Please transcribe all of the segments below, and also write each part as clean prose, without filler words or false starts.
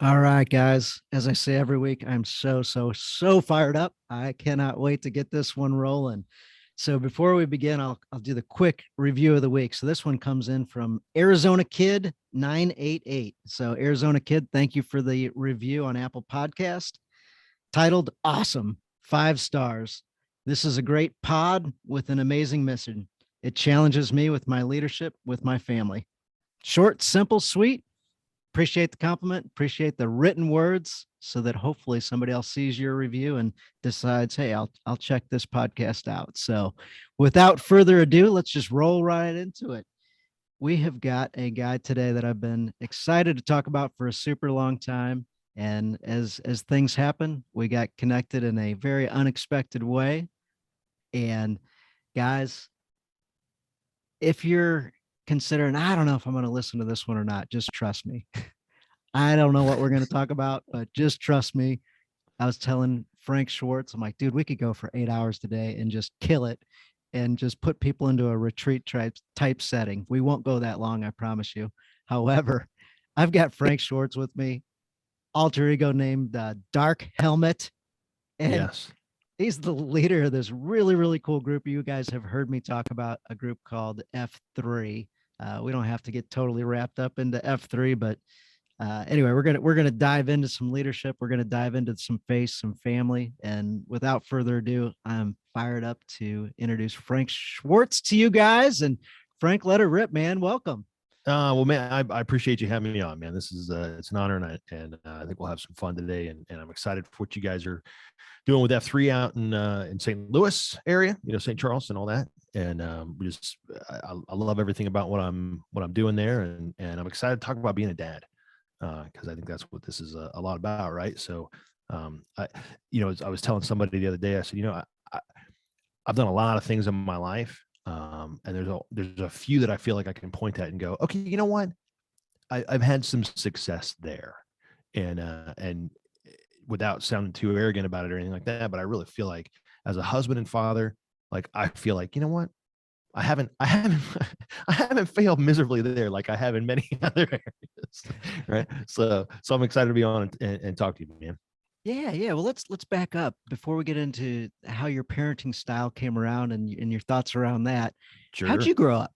All right, guys. As I say every week, I'm so fired up. I cannot wait to get this one rolling. So before we begin, I'll do the quick review of the week. So this one comes in from Arizona Kid 988. So Arizona Kid, thank you for the review on Apple Podcast. Titled Awesome, 5 stars. This is a great pod with an amazing mission. It challenges me with my leadership with my family. Short, simple, sweet. Appreciate the compliment, appreciate the written words so that hopefully somebody else sees your review and decides, hey, I'll check this podcast out. So without further ado, let's just roll right into it. We have got a guy today that I've been excited to talk about for a super long time. And as things happen, we got connected in a very unexpected way. And guys, if you're considering, I don't know if I'm going to listen to this one or not, just trust me. I don't know what we're going to talk about, but just trust me. I was telling Frank Schwartz, I'm like, dude, we could go for 8 hours today and just kill it and just put people into a retreat type setting. We won't go that long, I promise you. However, I've got Frank Schwartz with me, alter ego named Dark Helmet. And Yes. he's the leader of this really cool group. You guys have heard me talk about a group called F3. We don't have to get totally wrapped up into F3, but anyway, we're gonna dive into some leadership. We're gonna dive into some faith, some family, and without further ado, I'm fired up to introduce Frank Schwartz to you guys. And Frank, let her rip, man. Welcome. Well, man, I appreciate you having me on, man. This is it's an honor, and I think we'll have some fun today. And I'm excited for what you guys are doing with F3 out in St. Louis area, St. Charles and all that. And I love everything about what I'm doing there, and I'm excited to talk about being a dad because I think that's what this is a lot about, right? So, I was telling somebody the other day, I said, I've done a lot of things in my life. And there's a few that I feel like I can point at and go, okay, you know what? I've had some success there, and without sounding too arrogant about it or anything like that, but I really feel like as a husband and father, like I feel like, you know what? I haven't failed miserably there like I have in many other areas, right? So I'm excited to be on and talk to you, man. Yeah. Well, let's back up before we get into how your parenting style came around and your thoughts around that. How'd Sure. you grow up?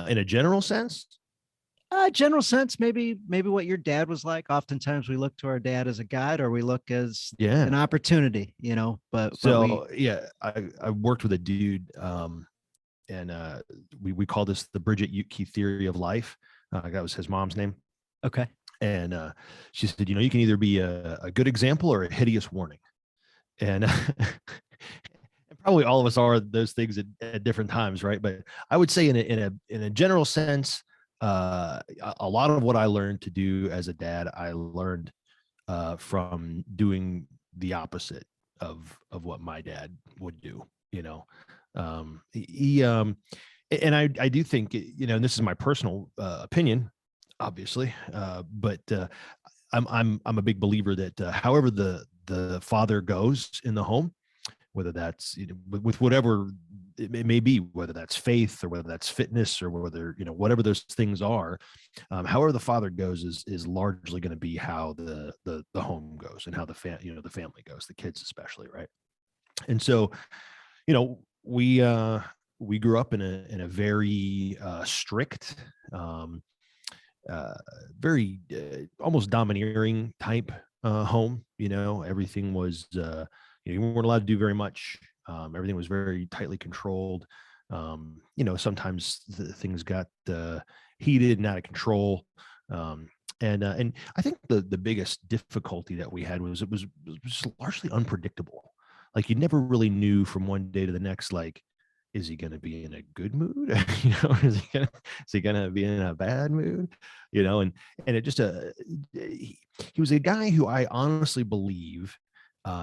In a general sense, General sense, maybe what your dad was like. Oftentimes we look to our dad as a guide, or we look as an yeah. opportunity, but we So yeah, I worked with a dude, and we call this the Bridget Utke theory of life. That was his mom's name, okay. and she said, you can either be a good example or a hideous warning, and and probably all of us are those things at different times, right? But I would say in a general sense, a lot of what I learned to do as a dad, I learned from doing the opposite of what my dad would do. He and I do think, and this is my personal opinion, obviously, but I'm a big believer that however the father goes in the home, whether that's with whatever it may be, whether that's faith or whether that's fitness or whether whatever those things are, however the father goes is largely going to be how the home goes and how the family goes, the kids especially, right? And so you know we grew up in a very strict, uh, very almost domineering type home. Everything was you weren't allowed to do very much. Everything was very tightly controlled. Sometimes things got heated and out of control. And I think the biggest difficulty that we had was it was just largely unpredictable. Like you never really knew from one day to the next, like, is he going to be in a good mood? Is he going to be in a bad mood? And it just he was a guy who I honestly believe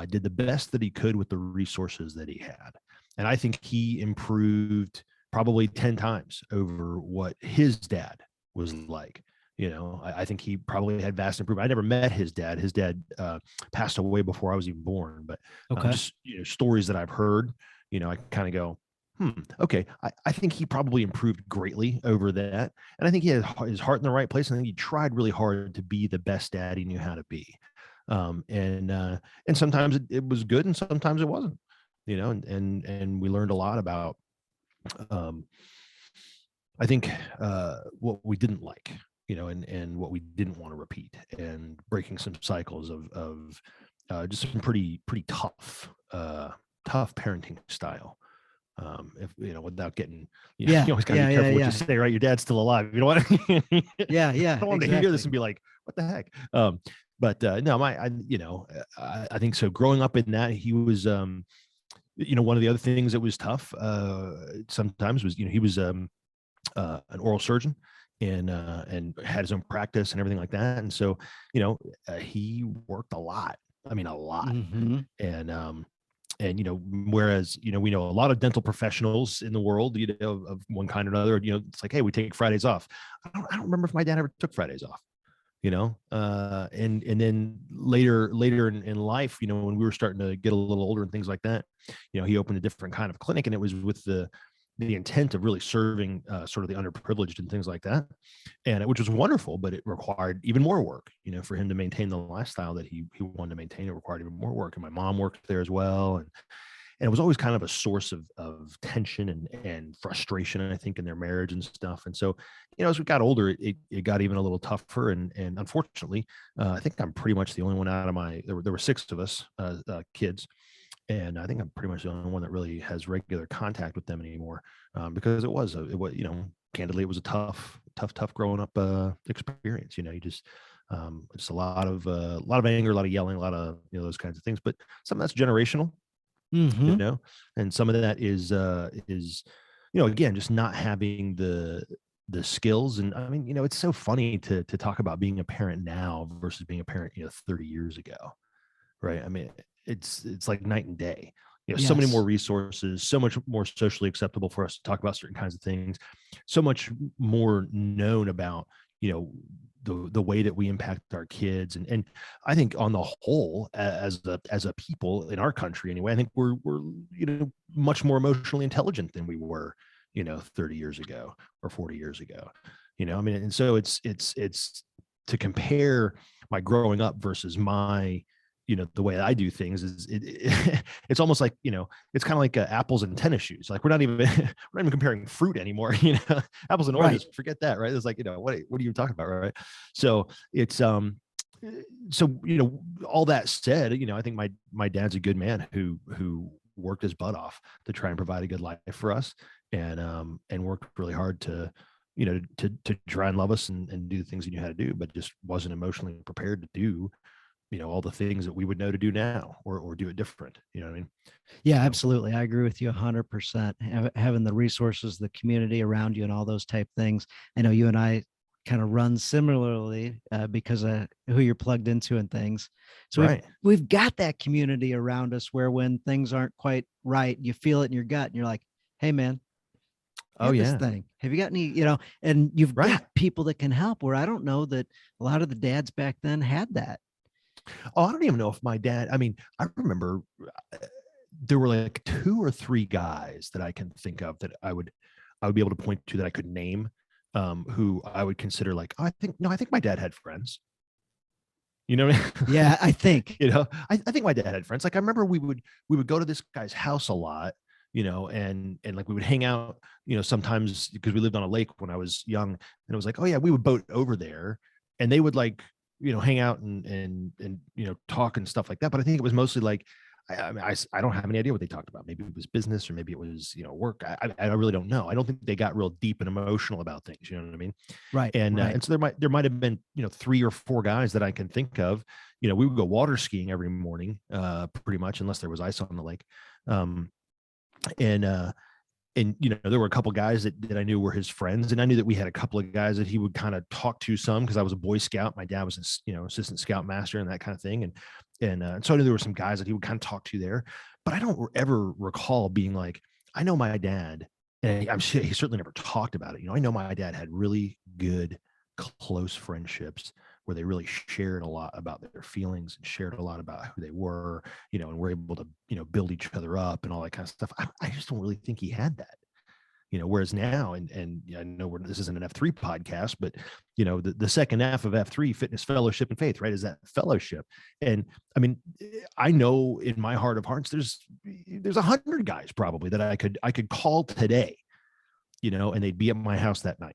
did the best that he could with the resources that he had. And I think he improved probably 10 times over what his dad was like. I think he probably had vast improvement. I never met his dad. His dad passed away before I was even born, but Okay. just, stories that I've heard, I kind of go, Okay. I think he probably improved greatly over that. And I think he had his heart in the right place. And I think he tried really hard to be the best dad he knew how to be. And sometimes it was good and sometimes it wasn't, and we learned a lot about, um, I think, what we didn't like, and what we didn't want to repeat, and breaking some cycles of just some pretty tough parenting style. If without getting, Yeah, you always got to be yeah, yeah, careful what you yeah, say, right? Your dad's still alive. You know what I mean? yeah, I yeah, don't want him to hear this exactly. and be like, "What the heck?" But no, I think so. Growing up in that, he was, one of the other things that was tough sometimes was, he was an oral surgeon and had his own practice and everything like that. And so, he worked a lot. I mean, a lot. Hmm. And whereas we know a lot of dental professionals in the world, of one kind or another. It's like, hey, we take Fridays off. I don't remember if my dad ever took Fridays off. And then later in life, when we were starting to get a little older and things like that, he opened a different kind of clinic, and it was with the intent of really serving sort of the underprivileged and things like that, and which was wonderful, but it required even more work, for him to maintain the lifestyle that he wanted to maintain. It required even more work, and my mom worked there as well, and it was always kind of a source of tension and frustration, I think, in their marriage and stuff. And so, as we got older, it got even a little tougher. And unfortunately, I think I'm pretty much the only one out of there were six of us kids. And I think I'm pretty much the only one that really has regular contact with them anymore, because candidly, it was a tough growing up experience. You just a lot of anger, a lot of yelling, a lot of those kinds of things. But some of that's generational, you Hmm. know and some of that is again, just not having the skills. And I mean, it's so funny to talk about being a parent now versus being a parent 30 years ago, right? I mean, it's like night and day. So many more Yes. resources, so much more socially acceptable for us to talk about certain kinds of things, so much more known about you know the way that we impact our kids. And I think on the whole, as a people in our country anyway, I think we're much more emotionally intelligent than we were 30 years ago or 40 years ago. I mean, and so it's to compare my growing up versus my the way I do things it's almost like, it's kind of like apples and tennis shoes. Like we're not even we're not even comparing fruit anymore. Apples and Right. oranges, forget that, right? It's like, what are you talking about, right? So it's all that said, I think my dad's a good man who worked his butt off to try and provide a good life for us, and worked really hard to to try and love us and do the things he knew how to do, but just wasn't emotionally prepared to do all the things that we would know to do now, or do it different. You know what I mean? Yeah, So absolutely. I agree with you 100%. Having the resources, the community around you, and all those type things. I know you and I kind of run similarly because of who you're plugged into and things. So we've right. we've got that community around us where when things aren't quite right, you feel it in your gut, and you're like, "Hey, man, I Oh got this yeah. thing. Have you got any?" And you've Right. got people that can help. Where I don't know that a lot of the dads back then had that. Oh, I don't even know if my dad, I mean, I remember uh, there were like two or three guys that I can think of that I would be able to point to, that I could name, who I would consider like, oh, I think my dad had friends. You know what I mean? Yeah, I think. I think my dad had friends. Like I remember we would go to this guy's house a lot, and like we would hang out, sometimes because we lived on a lake when I was young, and it was like, oh yeah, we would boat over there, and they would like, hang out and talk and stuff like that. But I think it was mostly like, I mean, I don't have any idea what they talked about. Maybe it was business, or maybe it was work. I really don't know. I don't think they got real deep and emotional about things. You know what I mean? Right, and right. and so there might have been three or four guys that I can think of. We would go water skiing every morning, pretty much, unless there was ice on the lake. um and there were a couple guys that I knew were his friends, and I knew that we had a couple of guys that he would kind of talk to some, because I was a Boy Scout. My dad was assistant scout master and that kind of thing. And so I knew there were some guys that he would kind of talk to there, but I don't ever recall being like, I know my dad, and I'm sure he certainly never talked about it. I know my dad had really good, close friendships where they really shared a lot about their feelings and shared a lot about who they were, and were able to, build each other up and all that kind of stuff. I just don't really think he had that. whereas now, and I know this isn't an F3 podcast, but the second half of F3, fitness, fellowship, and faith, right, is that fellowship. And I mean, I know in my heart of hearts, there's 100 guys probably that I could call today, and they'd be at my house that night.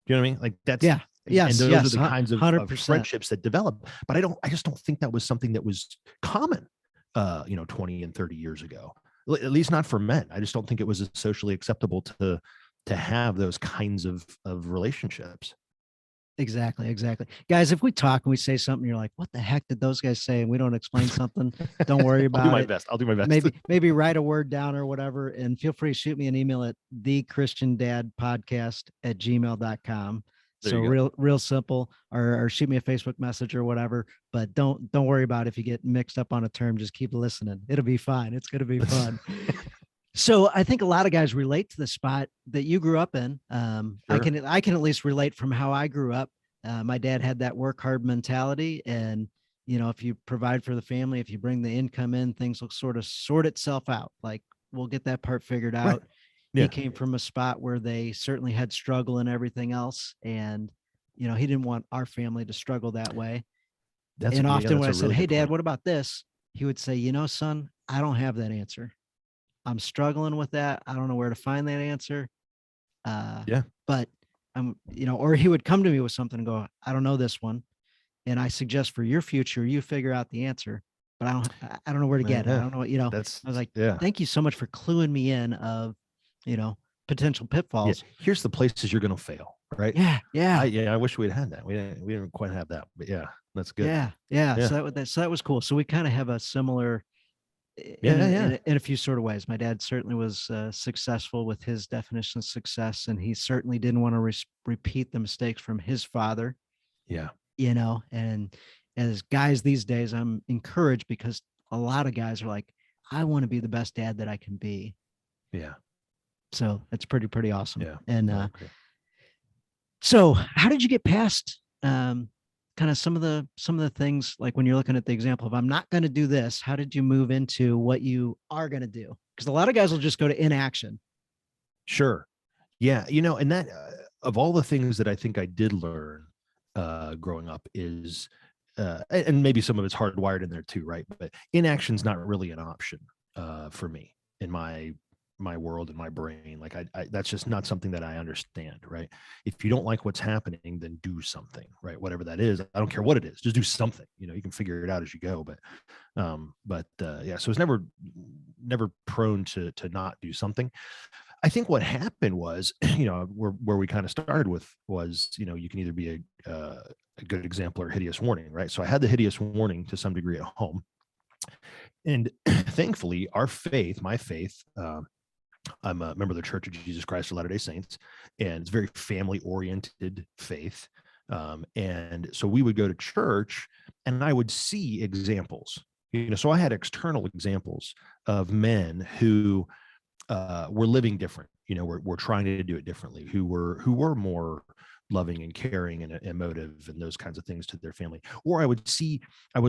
Do you know what I mean? Like that's, Yeah. Yes. and those Yes. are the kinds of 100%. friendships that develop. But I just don't think that was something that was common, 20 and 30 years ago, at least not for men. I just don't think it was socially acceptable to have those kinds of relationships. Exactly. Guys, if we talk and we say something, you're like, what the heck did those guys say? And we don't explain something. Don't worry about it. I'll do my best. Maybe write a word down or whatever. And feel free to shoot me an email at thechristiandadpodcast@gmail.com. So real simple, or shoot me a Facebook message or whatever, but don't worry about if you get mixed up on a term, just keep listening. It'll be fine. It's going to be fun. So I think a lot of guys relate to the spot that you grew up in. Sure. I can at least relate from how I grew up. My dad had that work hard mentality, and if you provide for the family, if you bring the income in, things will sort of sort itself out. Like we'll get that part figured out. Right. Yeah. He came from a spot where they certainly had struggle and everything else, and he didn't want our family to struggle that way. And often when I said, "Hey, Dad, what about this?" he would say, "Son, I don't have that answer. I'm struggling with that. I don't know where to find that answer." But or he would come to me with something and go, "I don't know this one. And I suggest for your future, you figure out the answer, but I don't know where to get it. I don't know what, I was like, thank you so much for cluing me in of, potential pitfalls. Yeah. Here's the places you're going to fail. Right. Yeah. I wish we'd had that. We didn't quite have that, but yeah, that's good. Yeah. So that was cool. So we kind of have a similar, in a few sort of ways. My dad certainly was successful with his definition of success, and he certainly didn't want to repeat the mistakes from his father. Yeah. And as guys these days, I'm encouraged because a lot of guys are like, I want to be the best dad that I can be. Yeah. So that's pretty awesome. Yeah. And so how did you get past kind of some of the things, like when you're looking at the example of, I'm not going to do this, how did you move into what you are going to do? Because a lot of guys will just go to inaction. Sure. Yeah. And that of all the things that I think I did learn growing up is, and maybe some of it's hardwired in there too, right? But inaction's not really an option for me in my world, in my brain. Like I that's just not something that I understand, right? If you don't like what's happening, then do something, right? Whatever that is, I don't care what it is, just do something. You can figure it out as you go. But yeah, so it's never prone to not do something. I think what happened was, where we kind of started with was, you can either be a good example or hideous warning, right? So I had the hideous warning to some degree at home, and thankfully, my faith. I'm a member of the Church of Jesus Christ of Latter-day Saints, and it's very family-oriented faith. And so we would go to church, and I would see examples. So I had external examples of men who were living different. We're trying to do it differently. Who were more loving and caring and emotive and those kinds of things to their family. Or I would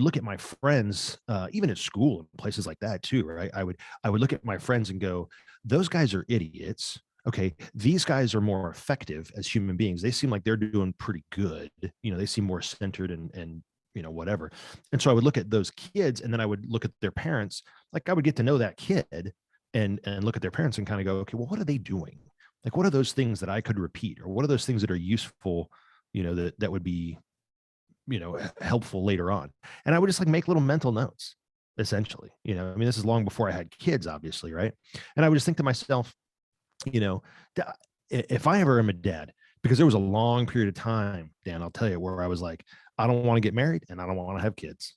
look at my friends, even at school and places like that too, right? I would look at my friends and go, those guys are idiots. Okay, these guys are more effective as human beings. They seem like they're doing pretty good. They seem more centered and whatever. And so I would look at those kids, and then I would look at their parents. Like I would get to know that kid and look at their parents and kind of go, okay, well, what are they doing? Like, what are those things that I could repeat, or what are those things that are useful, that would be, helpful later on? And I would just like make little mental notes, essentially. This is long before I had kids, obviously, right? And I would just think to myself, if I ever am a dad, because there was a long period of time, Dan, I'll tell you, where I was like, I don't want to get married and I don't want to have kids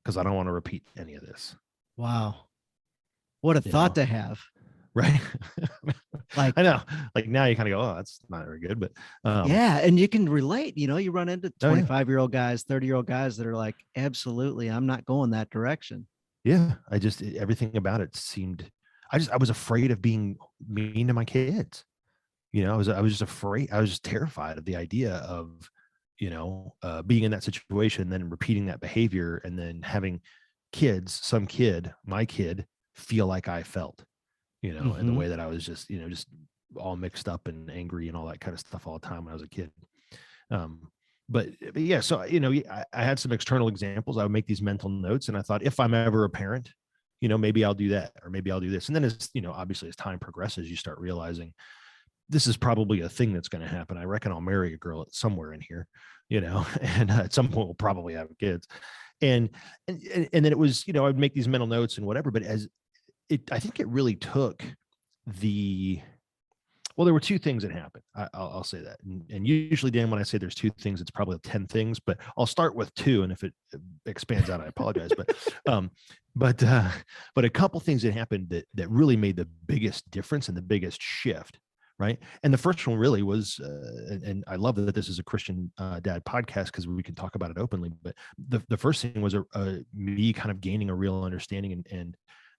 because I don't want to repeat any of this. Wow. What a thought to have. Right. Like, I know, like now you kind of go, oh, that's not very good, but yeah. And you can relate, you run into 25-year-old guys, 30-year-old guys that are like, absolutely, I'm not going that direction. Yeah. Everything about it seemed, I was afraid of being mean to my kids. I was just afraid. I was just terrified of the idea of, being in that situation, and then repeating that behavior, and then having my kid feel like I felt, and the way that I was just all mixed up and angry and all that kind of stuff all the time when I was a kid. Um, but yeah, so I had some external examples. I would make these mental notes, and I thought, if I'm ever a parent, maybe I'll do that, or maybe I'll do this. And then as obviously as time progresses, you start realizing this is probably a thing that's going to happen. I reckon I'll marry a girl somewhere in here, and at some point we'll probably have kids. And then it was, I'd make these mental notes and whatever. But I think it really took well, there were two things that happened. I'll say that. And usually, Dan, when I say there's two things, it's probably 10 things, but I'll start with two. And if it expands out, I apologize. But a couple things that happened that really made the biggest difference and the biggest shift. Right. And the first one really was, and I love that this is a Christian dad podcast because we can talk about it openly. But the first thing was me kind of gaining a real understanding and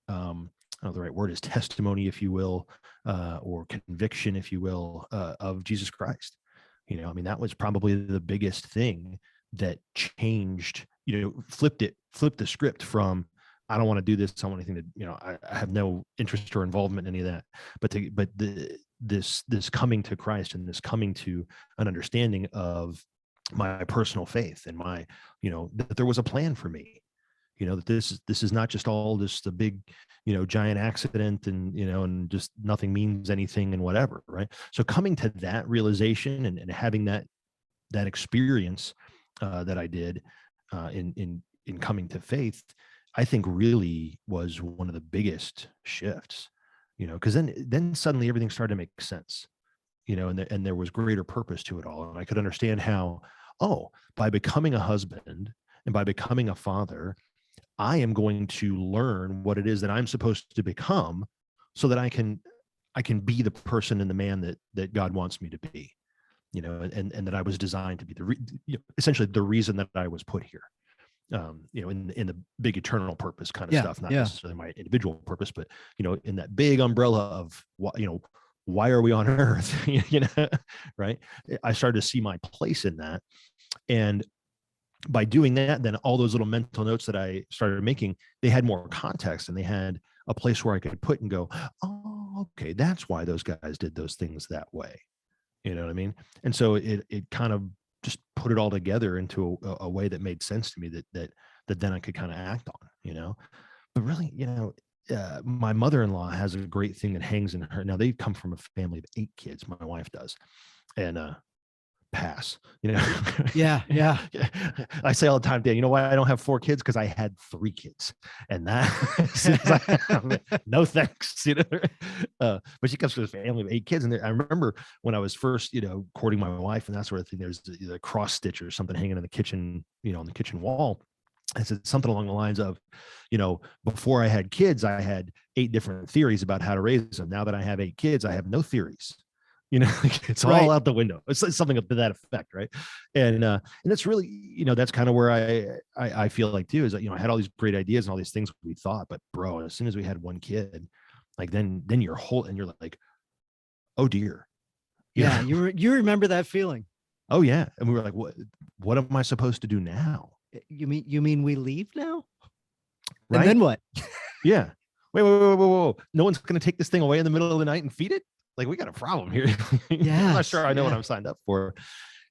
I don't know the right word is, testimony, if you will, or conviction, if you will, of Jesus Christ. That was probably the biggest thing that changed, flipped the script from, I don't want to do this. I want anything to, I have no interest or involvement in any of that. But this coming to Christ and this coming to an understanding of my personal faith and my, that there was a plan for me. That this is not just all this the big, giant accident and just nothing means anything and whatever, right? So coming to that realization and having that experience that I did in coming to faith, I think really was one of the biggest shifts, because then suddenly everything started to make sense, and there was greater purpose to it all, and I could understand how, by becoming a husband and by becoming a father, I am going to learn what it is that I'm supposed to become so that I can be the person and the man that God wants me to be, and that I was designed to be essentially the reason that I was put here, in the big eternal purpose kind of stuff, not necessarily my individual purpose, but, in that big umbrella of what, why are we on earth? Right. I started to see my place in that. And by doing that, then all those little mental notes that I started making, they had more context and they had a place where I could put and go, oh, okay, that's why those guys did those things that way. You know what I mean? And so it kind of just put it all together into a way that made sense to me that then I could kind of act on, but really, my mother-in-law has a great thing that hangs in her. Now they come from a family of 8 kids. My wife does. And, pass, Yeah. I say all the time, Dan, you know why I don't have 4 kids? Because I had 3 kids, and that no thanks, but she comes from a family of 8 kids, and I remember when I was first, courting my wife and that sort of thing, there's the cross stitch or something hanging in the kitchen, on the kitchen wall. I said something along the lines of, before I had kids, I had 8 different theories about how to raise them. Now that I have 8 kids, I have no theories. It's all out the window. It's something to that effect, right? And that's really, that's kind of where I feel like too, is that, I had all these great ideas and all these things we thought, but bro, as soon as we had one kid, like then you're like, oh dear. You remember that feeling? Oh yeah. And we were like, what am I supposed to do now? You mean we leave now? Right? And then what? Yeah. Wait. No one's going to take this thing away in the middle of the night and feed it? Like, we got a problem here. Yeah, I'm not sure I know what I'm signed up for.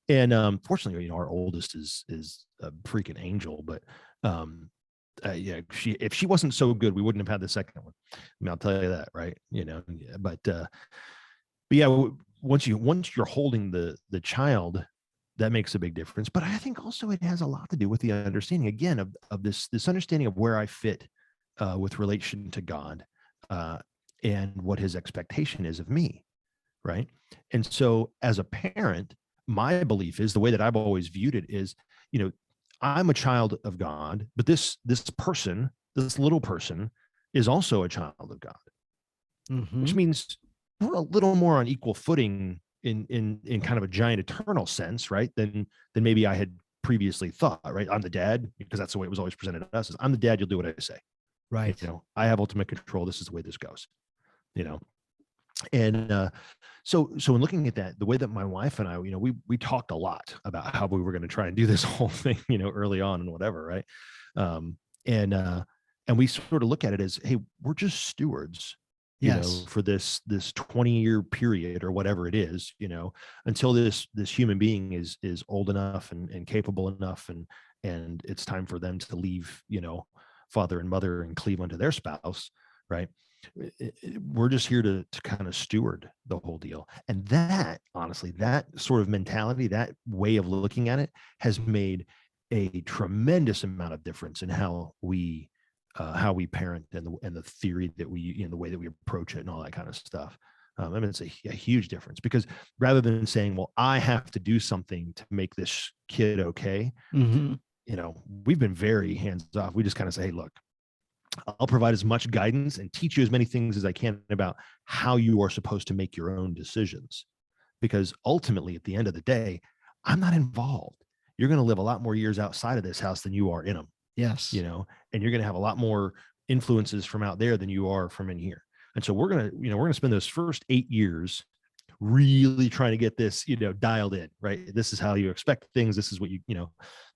And fortunately, our oldest is a freaking angel. But if she wasn't so good, we wouldn't have had the second one. I mean, I'll tell you that, right? But yeah, once you're holding the child, that makes a big difference. But I think also it has a lot to do with the understanding again of this understanding of where I fit with relation to God. And what his expectation is of me, right? And so as a parent, my belief is, the way that I've always viewed it is, I'm a child of God, but this little person is also a child of God, which means we're a little more on equal footing in kind of a giant eternal sense, right? Than maybe I had previously thought, right? I'm the dad, because that's the way it was always presented to us, is I'm the dad, you'll do what I say. Right. I have ultimate control. This is the way this goes. And so in looking at that, the way that my wife and I, we talked a lot about how we were going to try and do this whole thing, early on and whatever, right? And we sort of look at it as, hey, we're just stewards Yes. for this 20-year period or whatever it is, until this human being is old enough and capable enough, and it's time for them to leave, father and mother and cleave unto their spouse, right? We're just here to kind of steward the whole deal. And that, honestly, that sort of mentality, that way of looking at it has made a tremendous amount of difference in how we parent, and the theory that we, the way that we approach it and all that kind of stuff. I mean, it's a huge difference, because rather than saying, well, I have to do something to make this kid okay, Mm-hmm. we've been very hands off. We just kind of say, hey, look, I'll provide as much guidance and teach you as many things as I can about how you are supposed to make your own decisions. Because ultimately, at the end of the day, I'm not involved. You're going to live a lot more years outside of this house than you are in them, Yes. and you're going to have a lot more influences from out there than you are from in here. And so we're going to spend those first 8 years really trying to get this, dialed in, right? This is how you expect things. This is what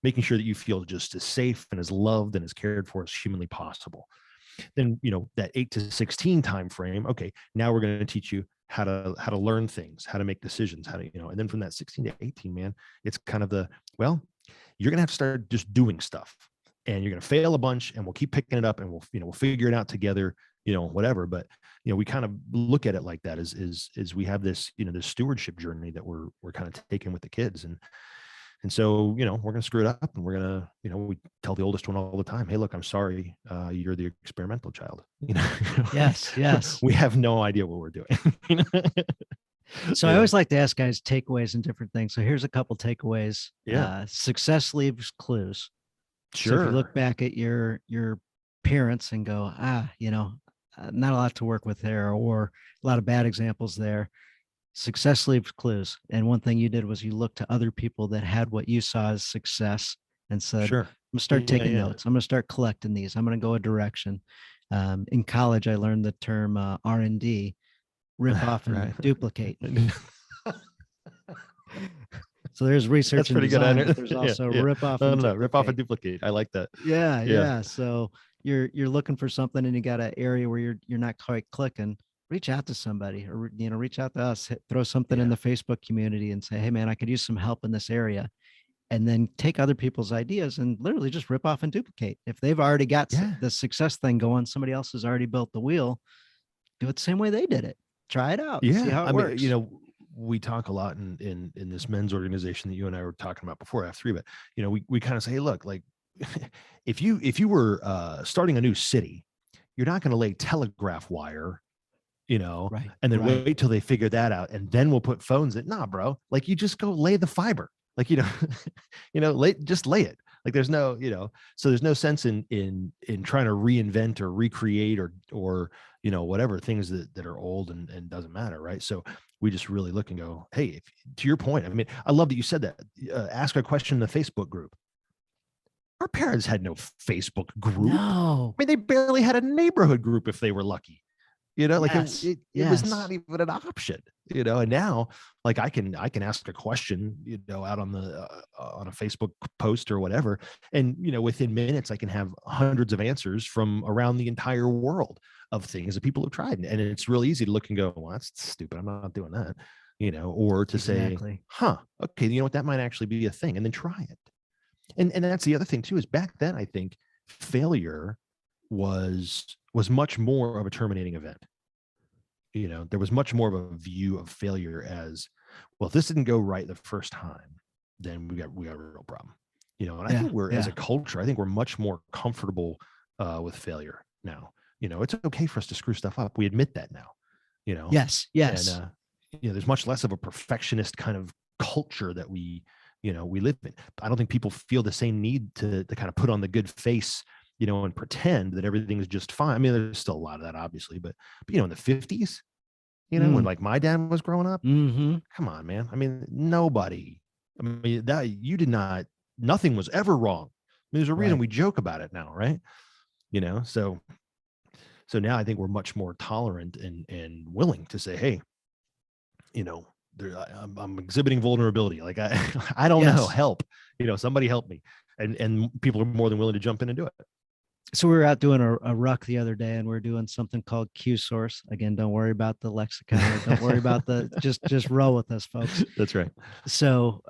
making sure that you feel just as safe and as loved and as cared for as humanly possible. Then, that 8 to 16 time frame, okay, now we're going to teach you how to learn things, how to make decisions, how to, and then from that 16 to 18, man, it's kind of you're going to have to start just doing stuff, and you're going to fail a bunch, and we'll keep picking it up, and we'll figure it out together, whatever. But, we kind of look at it like that, is we have this, this stewardship journey that we're kind of taking with the kids. And so, we're going to screw it up, and we're going to, we tell the oldest one all the time, hey, look, I'm sorry. You're the experimental child. Yes. Yes. We have no idea what we're doing. So I always like to ask guys takeaways and different things. So here's a couple takeaways. Yeah. Success leaves clues. Sure. So if you look back at your parents and go, not a lot to work with there, or a lot of bad examples there. Success leaves clues. And one thing you did was you looked to other people that had what you saw as success and said, Sure. I'm gonna start taking notes. I'm gonna start collecting these. I'm gonna go a direction. In college, I learned the term R&D, rip off and Right. duplicate. So there's research. That's and pretty design, good. But there's also rip off. No, rip off and duplicate. I like that. Yeah. So you're looking for something, and you got an area where you're not quite clicking. Reach out to somebody, or reach out to us. Throw something in the Facebook community and say, hey man, I could use some help in this area. And then take other people's ideas and literally just rip off and duplicate. If they've already got the success thing going, somebody else has already built the wheel. Do it the same way they did it. Try it out. Yeah. See how it works. We talk a lot in this men's organization that you and I were talking about before, F3, but we kind of say, hey, look, like if you were starting a new city, you're not going to lay telegraph wire, right, and then wait till they figure that out, and then we'll put phones in. Nah, bro, like you just go lay the fiber, like just lay it. Like there's no, so there's no sense in trying to reinvent or recreate or whatever things that are old and doesn't matter, right? So we just really look and go, hey, to your point, I mean, I love that you said that. Ask a question in the Facebook group. Our parents had no Facebook group. No. I mean, they barely had a neighborhood group if they were lucky. Like it was not even an option, and now like I can ask a question, out on on a Facebook post or whatever. And, within minutes, I can have hundreds of answers from around the entire world of things that people have tried. And it's real easy to look and go, well, that's stupid. I'm not doing that, or to say, okay, you know what, that might actually be a thing, and then try it. And that's the other thing too, is back then, I think failure was much more of a terminating event. There was much more of a view of failure as, well, if this didn't go right the first time, then we got a real problem. And I think as a culture, I think we're much more comfortable with failure now. It's okay for us to screw stuff up. We admit that now. Yes. And there's much less of a perfectionist kind of culture that we live in. I don't think people feel the same need to kind of put on the good face, and pretend that everything is just fine. I mean, there's still a lot of that, obviously, but in the 50s, when like my dad was growing up, come on, man. I mean, nobody, nothing was ever wrong. I mean, there's a reason we joke about it now, right? So now I think we're much more tolerant and willing to say, hey, I'm exhibiting vulnerability. Like I don't know, help, somebody help me. And people are more than willing to jump in and do it. So we were out doing a ruck the other day, and we are doing something called Q source. Again, don't worry about the lexicon here. Don't worry about the just roll with us, folks. That's right. So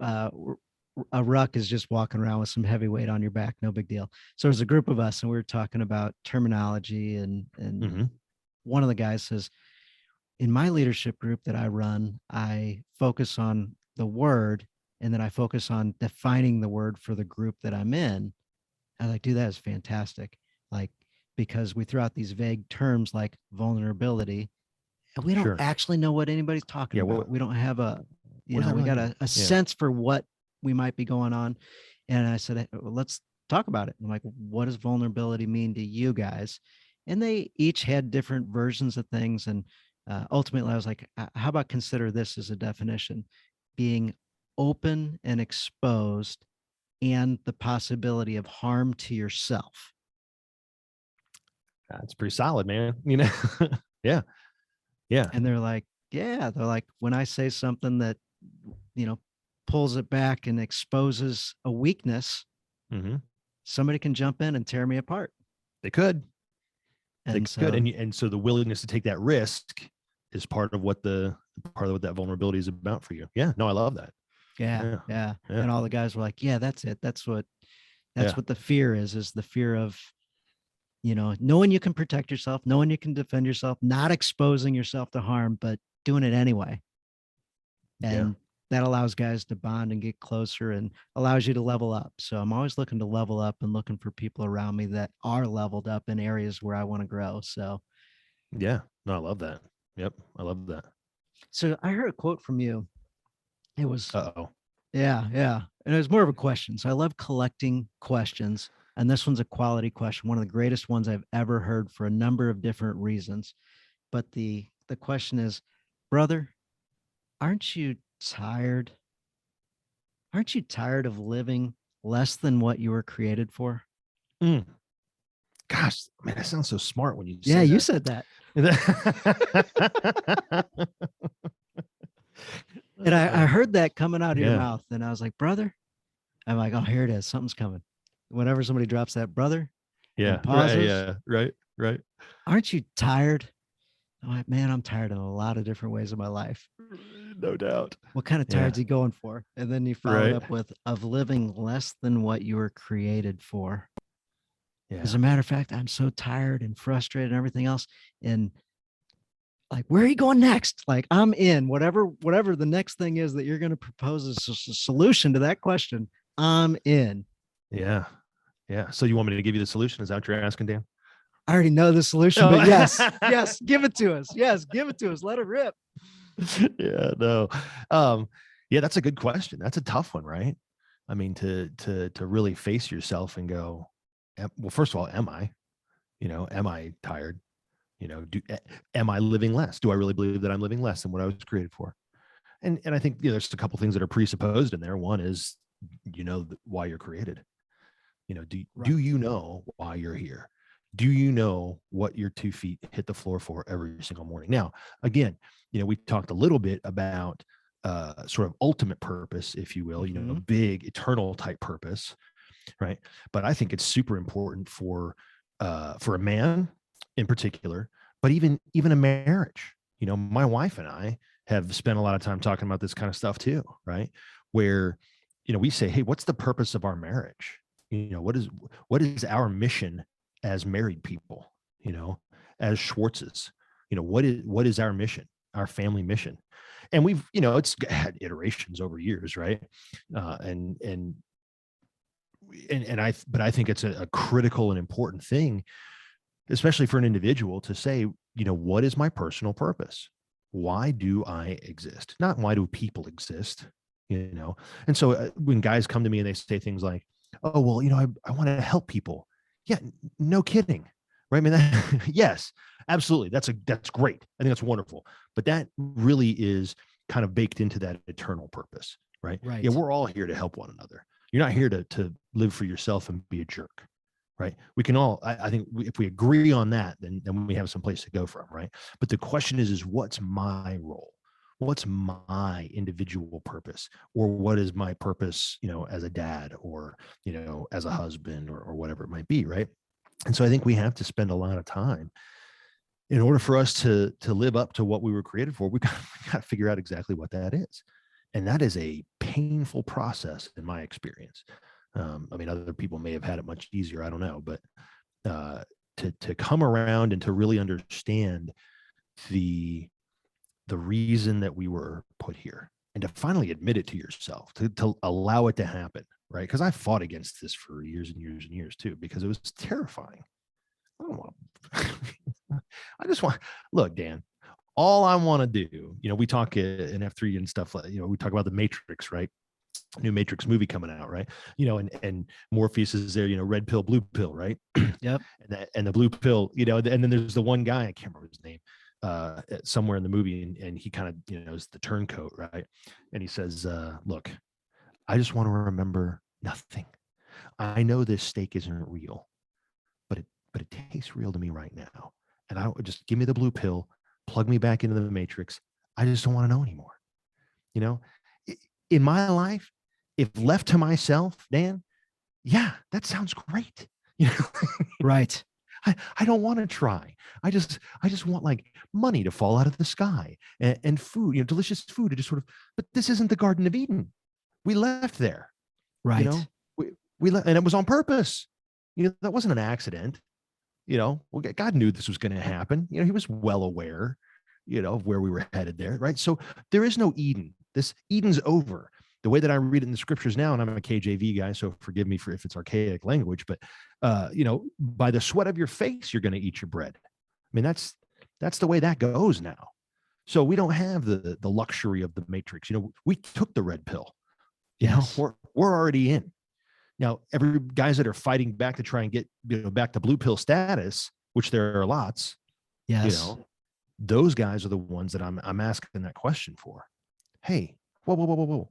a ruck is just walking around with some heavy weight on your back, no big deal. So there's a group of us, and we were talking about terminology, and Hmm. one of the guys says, in my leadership group that I run, I focus on the word, and then I focus on defining the word for the group that I'm in. I like, dude, that is fantastic. Like, because we throw out these vague terms like vulnerability, and we don't Sure. actually know what anybody's talking Yeah. about. We don't have What does that we really got mean? a Yeah. sense for what we might be going on. And I said, "Hey, well, let's talk about it." I'm like, what does vulnerability mean to you guys? And they each had different versions of things. And ultimately, I was like, how about consider this as a definition: being open and exposed and the possibility of harm to yourself. That's pretty solid, man. You know? Yeah. Yeah. And they're like, yeah, they're like, when I say something that, you know, pulls it back and exposes a weakness, Hmm. somebody can jump in and tear me apart. They could. They And could. so, And so the willingness to take that risk is part of what that vulnerability is about for you. Yeah. No, I love that. yeah, Yeah. yeah. Yeah. And all the guys were like, yeah, that's it. That's Yeah. what the fear is the fear of, knowing you can protect yourself, knowing you can defend yourself, not exposing yourself to harm, but doing it anyway. Yeah. And that allows guys to bond and get closer and allows you to level up. So I'm always looking to level up and looking for people around me that are leveled up in areas where I want to grow. Yeah. No, I love that. Yep. I love that. So I heard a quote from you. It was, Uh-oh. yeah, yeah. And it was more of a question. So I love collecting questions. And this one's a quality question, one of the greatest ones I've ever heard for a number of different reasons. But the question is, brother, aren't you tired? Aren't you tired of living less than what you were created for? Mm. Gosh, man, that sounds so smart when you Yeah, say you that. said that. And I heard that coming out of your Yeah. mouth. And I was like, brother, I'm like, oh, here it is. Something's coming. Whenever somebody drops that, brother, Yeah. and Right. pauses, Yeah. Right. Right. aren't you tired? I'm like, man, I'm tired in a lot of different ways in my life. No doubt. What kind of Yeah. tired's he going for? And then you followed Right. up with of living less than what you were created for. As Yeah. a matter of fact, I'm so tired and frustrated and everything else. And like, where are you going next? Like, I'm in whatever the next thing is that you're going to propose as a solution to that question. I'm in. Yeah. Yeah. So you want me to give you the solution? Is that what you're asking, Dan? I already know the solution, but yes, Oh. yes, give it to us. Yes, give it to us. Let it rip. Yeah. No. Yeah, that's a good question. That's a tough one, right? I mean, to really face yourself and go, well, first of all, am I? Am I tired? Am I living less? Do I really believe that I'm living less than what I was created for? And I think there's a couple things that are presupposed in there. One is why you're created. Do Right. you know why you're here? Do you know what your 2 feet hit the floor for every single morning? Now, again, we talked a little bit about sort of ultimate purpose, if you will, Mm-hmm. big eternal type purpose, right? But I think it's super important for a man in particular, but even a marriage. My wife and I have spent a lot of time talking about this kind of stuff too, right? Where we say, hey, what's the purpose of our marriage? What is our mission as married people? As Schwartzes, what is our mission, our family mission? And we've it's had iterations over years, right? But I think it's a critical and important thing, especially for an individual, to say, what is my personal purpose? Why do I exist? Not why do people exist? And so when guys come to me and they say things like, oh, well, I want to help people. Yeah, no kidding. Right. I mean, yes, absolutely. That's great. I think that's wonderful. But that really is kind of baked into that eternal purpose. Right. Yeah. Right. We're all here to help one another. You're not here to live for yourself and be a jerk. Right. We can all, I think if we agree on that, then we have some place to go from. Right. But the question is what's my role? What's my individual purpose, or what is my purpose, as a dad, or, as a husband, or whatever it might be. Right. And so I think we have to spend a lot of time in order for us to live up to what we were created for. We got to figure out exactly what that is. And that is a painful process in my experience. I mean, other people may have had it much easier. I don't know, but to come around and to really understand the reason that we were put here, and to finally admit it to yourself, to allow it to happen, right? Because I fought against this for years and years and years too, because it was terrifying. I don't want I just want, look, Dan, all I want to do, we talk in F3 and stuff, like, we talk about the Matrix, right? New Matrix movie coming out, right? And Morpheus is there, red pill, blue pill, right? Yep. And the blue pill, and then there's the one guy, I can't remember his name, somewhere in the movie, and he kind of, is the turncoat, right? And he says, look, I just want to remember nothing. I know this steak isn't real, but it tastes real to me right now. And I don't, just give me the blue pill, plug me back into the Matrix. I just don't want to know anymore. In my life, if left to myself, Dan, yeah, that sounds great. Right. I don't want to try. I just want like money to fall out of the sky and food, delicious food to just sort of, but this isn't the Garden of Eden. We left there. Right. We left, and it was on purpose. That wasn't an accident. God knew this was going to happen. He was well aware, of where we were headed there. Right. So there is no Eden. This Eden's over. The way that I read it in the scriptures now, and I'm a KJV guy, so forgive me for if it's archaic language, but by the sweat of your face, you're going to eat your bread. I mean, that's the way that goes now. So we don't have the luxury of the Matrix. We took the red pill. Yes. We're already in. Now, every guys that are fighting back to try and get back to blue pill status, which there are lots. Yes. Those guys are the ones that I'm asking that question for. Hey, whoa.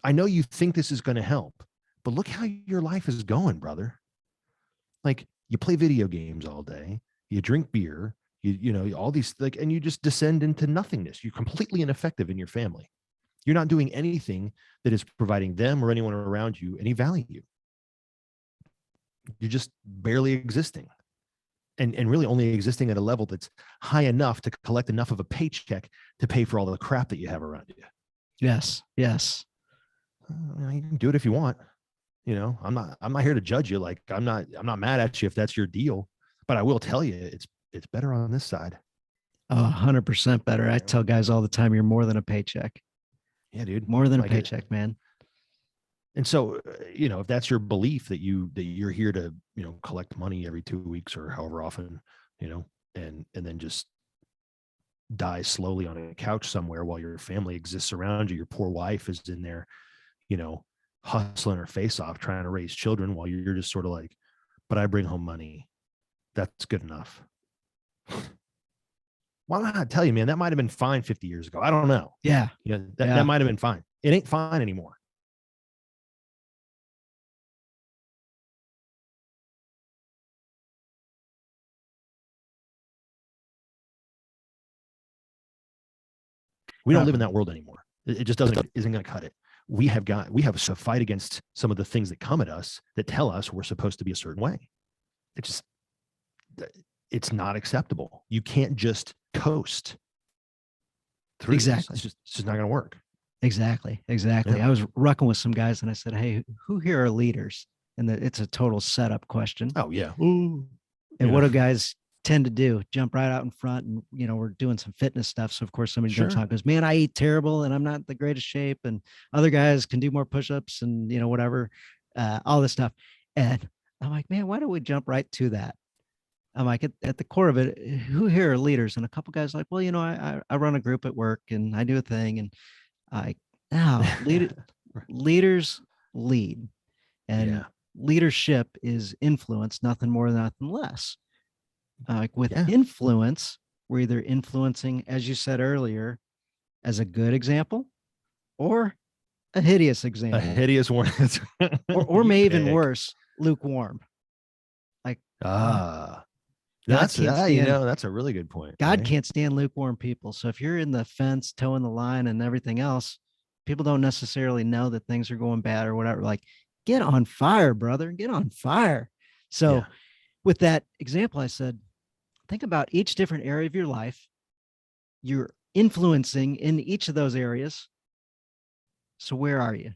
I know you think this is going to help, but look how your life is going, brother. Like, you play video games all day, you drink beer, all these, and you just descend into nothingness. You're completely ineffective in your family. You're not doing anything that is providing them or anyone around you any value. You're just barely existing, and really only existing at a level that's high enough to collect enough of a paycheck to pay for all the crap that you have around you. Yes. Yes. You can do it if you want. I'm not here to judge you. Like, I'm not mad at you if that's your deal, but I will tell you it's better on this side. 100% better. I tell guys all the time, you're more than a paycheck. Yeah, dude. More than a paycheck, man. And so, if that's your belief that you're here to, collect money every 2 weeks or however often, and then just die slowly on a couch somewhere while your family exists around you, your poor wife is in there, hustling her face off, trying to raise children while you're just sort of like, but I bring home money. That's good enough. Why not tell you, man, that might've been fine 50 years ago. I don't know. Yeah. That might've been fine. It ain't fine anymore. We don't live in that world anymore. It just isn't going to cut it. We have to fight against some of the things that come at us that tell us we're supposed to be a certain way. It's not acceptable. You can't just coast through. Exactly. It's just not going to work. Exactly. Yeah. I was rucking with some guys and I said, hey, who here are leaders? And it's a total setup question. Oh yeah. Ooh. And what do guys tend to do? Jump right out in front, and we're doing some fitness stuff. So of course somebody jumps on and goes, man, I eat terrible and I'm not the greatest shape. And other guys can do more push-ups and whatever, all this stuff. And I'm like, man, why don't we jump right to that? I'm like, at the core of it, who here are leaders? And a couple guys are like, well, I run a group at work and I do a thing. And leaders lead, and leadership is influence, nothing more, nothing less. With influence, we're either influencing, as you said earlier, as a good example or a hideous example. A hideous one. or maybe even worse, lukewarm. Like, that's a really good point. God can't stand lukewarm people. So if you're in the fence, toeing the line and everything else, people don't necessarily know that things are going bad or whatever. Like, get on fire, brother. Get on fire. So Yeah. with that example, I said, think about each different area of your life. You're influencing in each of those areas. So where are you?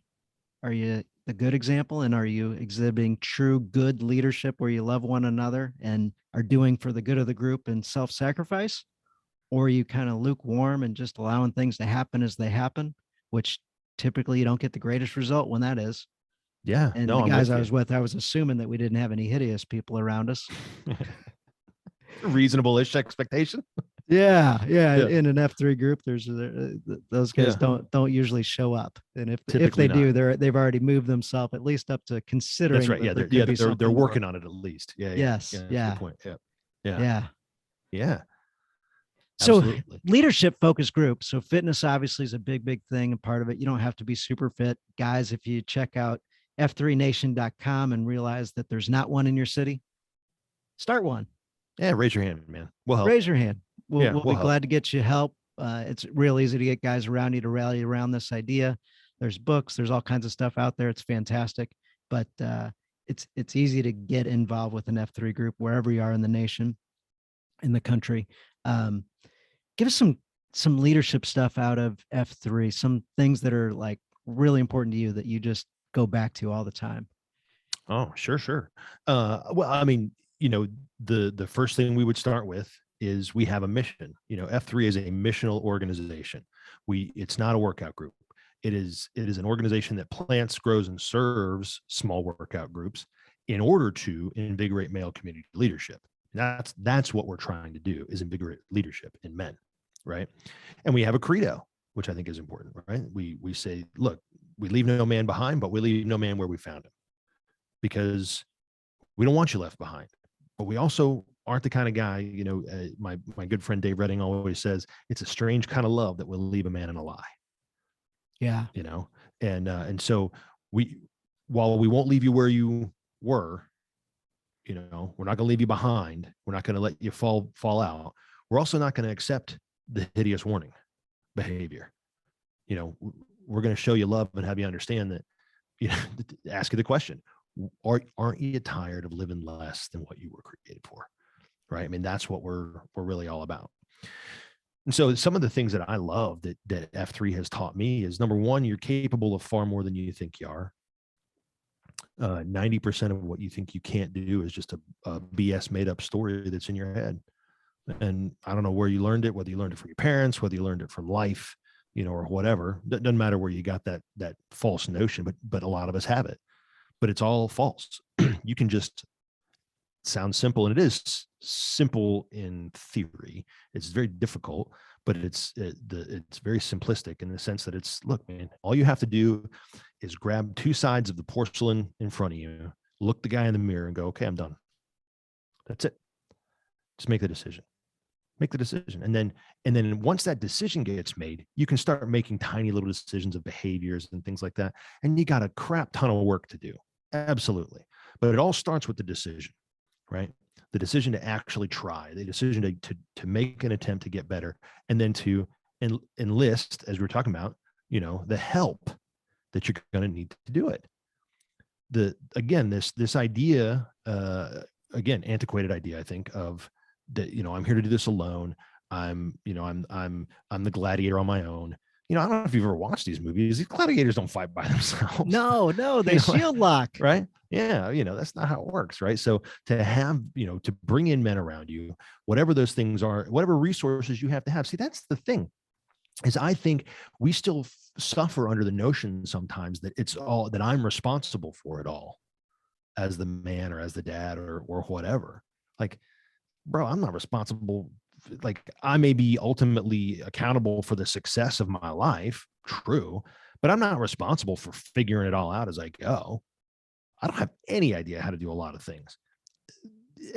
Are you the good example, and are you exhibiting true good leadership where you love one another and are doing for the good of the group and self-sacrifice? Or are you kind of lukewarm and just allowing things to happen as they happen, which typically you don't get the greatest result when that is. Yeah. And No, the I'm guys with I you. was with, I was assuming that we didn't have any hideous people around us. Reasonable-ish expectation. Yeah, yeah. Yeah. In an F3 group, those guys Yeah. don't usually show up, and if Typically they not. do, they've already moved themselves at least up to That's considering right. that Yeah. there could be They're something more. working on it at least. Yeah. Yeah. Yes, Yeah. That's a good yeah, point. Yeah. Yeah. yeah. Yeah. So Absolutely. leadership focused group. So fitness obviously is a big thing and part of it. You don't have to be super fit. Guys, if you check out f3nation.com and realize that there's not one in your city, start one. Yeah. Raise your hand, man. We'll help. Raise your hand. We'll, Yeah. we'll We'll be help. glad to get you help. It's real easy to get guys around you to rally around this idea. There's books, there's all kinds of stuff out there. It's fantastic, but it's easy to get involved with an F3 group wherever you are in the nation, in the country. Um, Give us some leadership stuff out of F3, some things that are like really important to you that you just go back to all the time. Oh, sure, sure. Well, I mean, the first thing we would start with is we have a mission. F3 is a missional organization. It's not a workout group. It is an organization that plants, grows, and serves small workout groups in order to invigorate male community leadership. That's what we're trying to do, is invigorate leadership in men, right? And we have a credo, which I think is important, right? We say, look, we leave no man behind, but we leave no man where we found him, because we don't want you left behind. But we also aren't the kind of guy, my good friend Dave Redding always says, it's a strange kind of love that will leave a man in a lie, Yeah. and so we, while we won't leave you where you were, we're not going to leave you behind. We're not going to let you fall out. We're also not going to accept the hideous warning behavior. We're going to show you love and have you understand that, ask you the question, aren't you tired of living less than what you were created for? Right. I mean, that's what we're really all about. And so some of the things that I love that F3 has taught me is, number one, you're capable of far more than you think you are. 90% of what you think you can't do is just a BS made up story that's in your head. And I don't know where you learned it, whether you learned it from your parents, whether you learned it from life, or whatever. It doesn't matter where you got that false notion, but a lot of us have it. But it's all false. You can just sound simple, and it is simple in theory. It's very difficult, but it's very simplistic in the sense that it's, look, man, all you have to do is grab two sides of the porcelain in front of you, look the guy in the mirror, and go, okay, I'm done. That's it. Just make the decision. Make the decision. And then once that decision gets made, you can start making tiny little decisions of behaviors and things like that. And you got a crap ton of work to do. Absolutely. But it all starts with the decision, right? The decision to actually try, the decision to make an attempt to get better, and then to enlist, as we were talking about, the help that you're going to need to do it. This idea, again, antiquated idea, I think, of that, I'm here to do this alone. I'm the gladiator on my own. I don't know if you've ever watched these movies. These gladiators don't fight by themselves. No, they shield lock. Right. Yeah. That's not how it works. Right. So to have, to bring in men around you, whatever those things are, whatever resources you have to have. See, that's the thing, is I think we still suffer under the notion sometimes that it's all, that I'm responsible for it all as the man or as the dad or whatever. Like, bro, I'm not responsible. Like, I may be ultimately accountable for the success of my life. True. But I'm not responsible for figuring it all out as I go. I don't have any idea how to do a lot of things.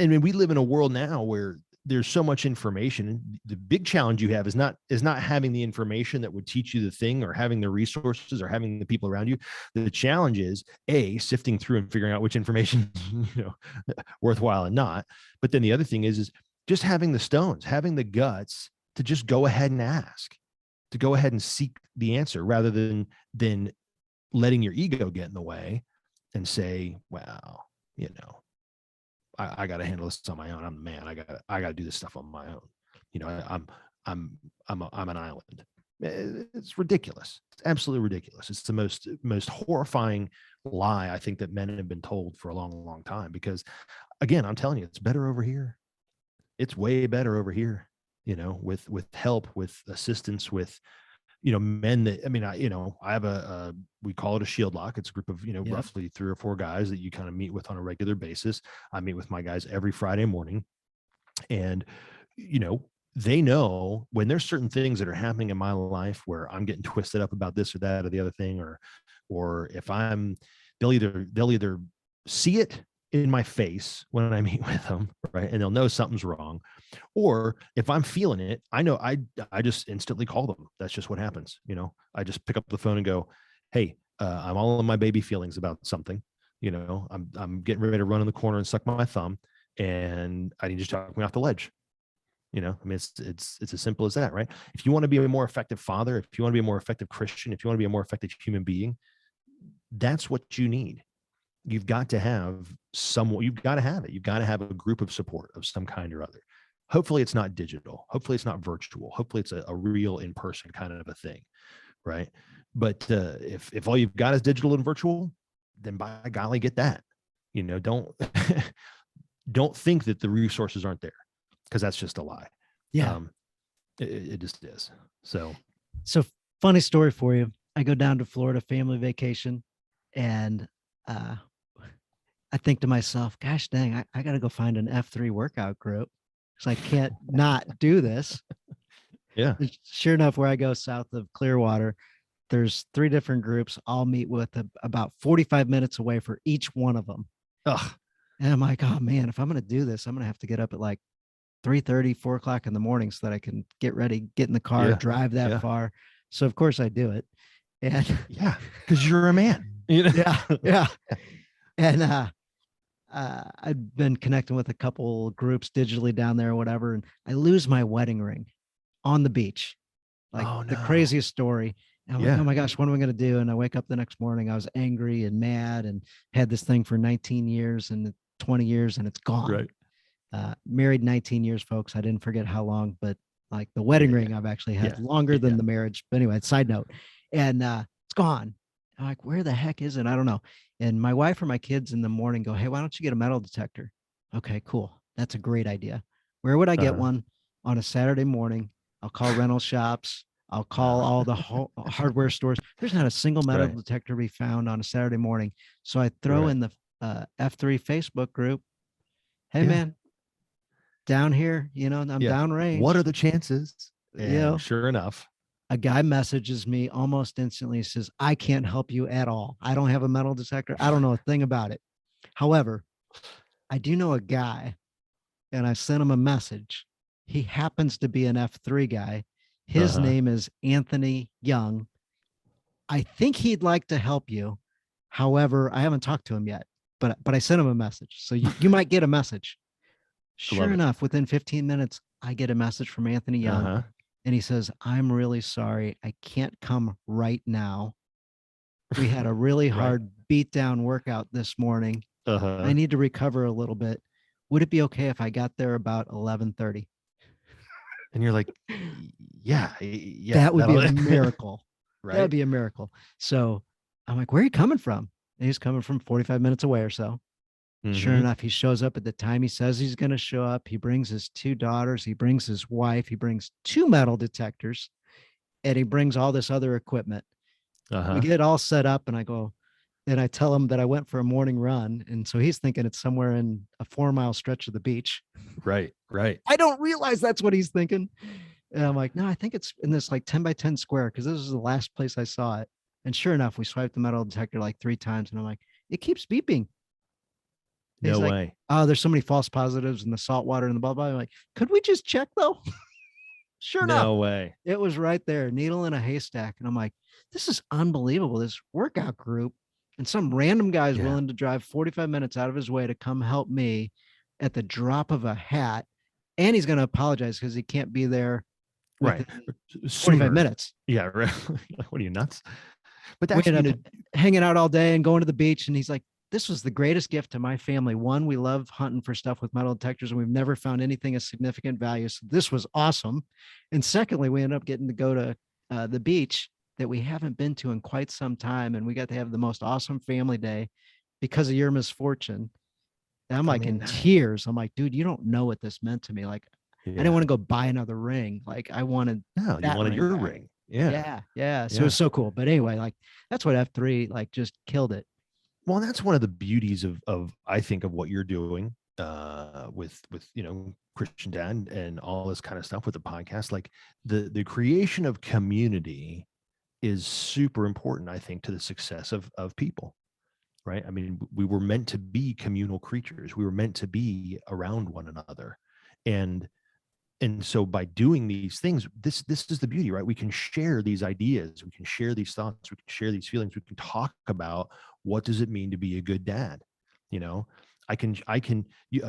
I mean, we live in a world now where there's so much information. The big challenge you have is not having the information that would teach you the thing, or having the resources, or having the people around you. The challenge is sifting through and figuring out which information worthwhile and not. But then the other thing is just having the stones, having the guts to just go ahead and ask, to go ahead and seek the answer, rather than letting your ego get in the way and say, well, I got to handle this on my own. I'm the man. I got to do this stuff on my own. You know, I'm an island. It's ridiculous. It's absolutely ridiculous. It's the most horrifying lie I think that men have been told for a long, long time. Because again, I'm telling you, it's better over here. It's way better over here. You know, with help, with assistance, with men that, I mean, I have we call it a shield lock. It's a group of, Yep. roughly 3 or 4 guys that you kind of meet with on a regular basis. I meet with my guys every Friday morning, and, they know when there's certain things that are happening in my life where I'm getting twisted up about this or that or the other thing, or if they'll either see it in my face when I meet with them, right? And they'll know something's wrong. Or if I'm feeling it, I know I just instantly call them. That's just what happens. I just pick up the phone and go, hey, I'm all in my baby feelings about something. I'm getting ready to run in the corner and suck my thumb, and I need you to talk me off the ledge. I mean, it's as simple as that, right? If you want to be a more effective father, if you want to be a more effective Christian, if you want to be a more effective human being, that's what you need. You've got to have someone, you've got to have it. You've got to have a group of support of some kind or other. Hopefully it's not digital. Hopefully it's not virtual. Hopefully it's a real in-person kind of a thing. Right. But if all you've got is digital and virtual, then by golly, get that. Don't don't think that the resources aren't there, because that's just a lie. Yeah. It just is. So funny story for you. I go down to Florida family vacation, and I think to myself, gosh dang, I got to go find an F3 workout group because I can't not do this. Yeah. And sure enough, where I go south of Clearwater, there's 3 different groups. I'll meet with about 45 minutes away for each one of them. Ugh. And I'm like, oh man, if I'm going to do this, I'm going to have to get up at like 3:30, 4 o'clock in the morning so that I can get ready, get in the car, drive that far. So of course I do it. And yeah, because you're a man. Yeah. And I've been connecting with a couple groups digitally down there or whatever, and I lose my wedding ring on the beach. Like the craziest story. And I'm like, oh my gosh, what am I going to do? And I wake up the next morning, I was angry and mad and had this thing for 19 years and 20 years and it's gone. Right. Married 19 years, folks. I didn't forget how long, but like the wedding ring I've actually had longer than the marriage. But anyway, side note. And it's gone. I'm like, where the heck is it? I don't know. And my wife or my kids in the morning go, hey, why don't you get a metal detector? Okay, cool. That's a great idea. Where would I get one? On a Saturday morning? I'll call rental shops. I'll call all the hardware stores. There's not a single metal detector to be found on a Saturday morning. So I throw in the F3 Facebook group. Hey, man, down here, I'm downrange. What are the chances? And sure enough, a guy messages me almost instantly, says, I can't help you at all. I don't have a metal detector. I don't know a thing about it. However, I do know a guy, and I sent him a message. He happens to be an F3 guy. His name is Anthony Young. I think he'd like to help you. However, I haven't talked to him yet, but I sent him a message. So you might get a message. Sure enough, within 15 minutes, I get a message from Anthony Young. And he says, I'm really sorry. I can't come right now. We had a really hard beatdown workout this morning. I need to recover a little bit. Would it be okay if I got there about 11:30? And you're like, yeah. That would be a miracle. Right? That would be a miracle. So I'm like, where are you coming from? And he's coming from 45 minutes away or so. Sure enough, he shows up at the time he says he's going to show up. He brings his 2 daughters. He brings his wife. He brings 2 metal detectors, and he brings all this other equipment. We get it all set up, and I tell him that I went for a morning run. And so he's thinking it's somewhere in a 4-mile stretch of the beach. Right. I don't realize that's what he's thinking. And I'm like, no, I think it's in this like 10 by 10 square, because this is the last place I saw it. And sure enough, we swiped the metal detector like 3 times, and I'm like, it keeps beeping. No way. Like, oh, there's so many false positives in the salt water and the blah, blah. I'm like, could we just check though? Sure enough. No way. It was right there, needle in a haystack. And I'm like, this is unbelievable. This workout group, and some random guy is willing to drive 45 minutes out of his way to come help me at the drop of a hat. And he's going to apologize because he can't be there. Right. 45 minutes. Yeah. Right. What are you, nuts? But that's hanging out all day and going to the beach. And he's like, this was the greatest gift to my family. One, we love hunting for stuff with metal detectors, and we've never found anything of significant value. So this was awesome. And secondly, we ended up getting to go to the beach that we haven't been to in quite some time. And we got to have the most awesome family day because of your misfortune. And I'm I like in mean, tears. I'm like, dude, you don't know what this meant to me. Like, I didn't yeah. want to go buy another ring. Like, I wanted No, you that wanted ring your back. ring. Yeah. Yeah. Yeah. So it was Yeah. so cool. But anyway, like, that's what F3 like just killed it. Well, that's one of the beauties of I think of what you're doing with Christian Dad and all this kind of stuff with the podcast. Like the creation of community is super important, I think, to the success of people. Right. I mean, we were meant to be communal creatures. We were meant to be around one another. And so by doing these things, this is the beauty, right? We can share these ideas, we can share these thoughts, we can share these feelings, we can talk about what does it mean to be a good dad. you know I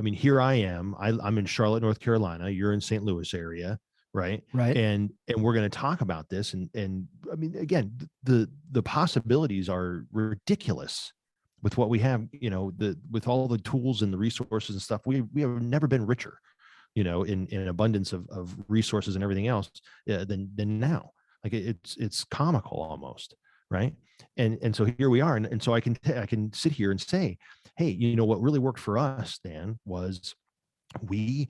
mean, here I am, I'm in Charlotte, North Carolina, you're in St. Louis area, right? Right. And we're going to talk about this, and I mean, again, the possibilities are ridiculous with what we have, with all the tools and the resources and stuff. We have never been richer, in an abundance of resources and everything else, than now. Like it's comical almost, right? And so here we are, and so I can sit here and say, hey, what really worked for us, Dan, was and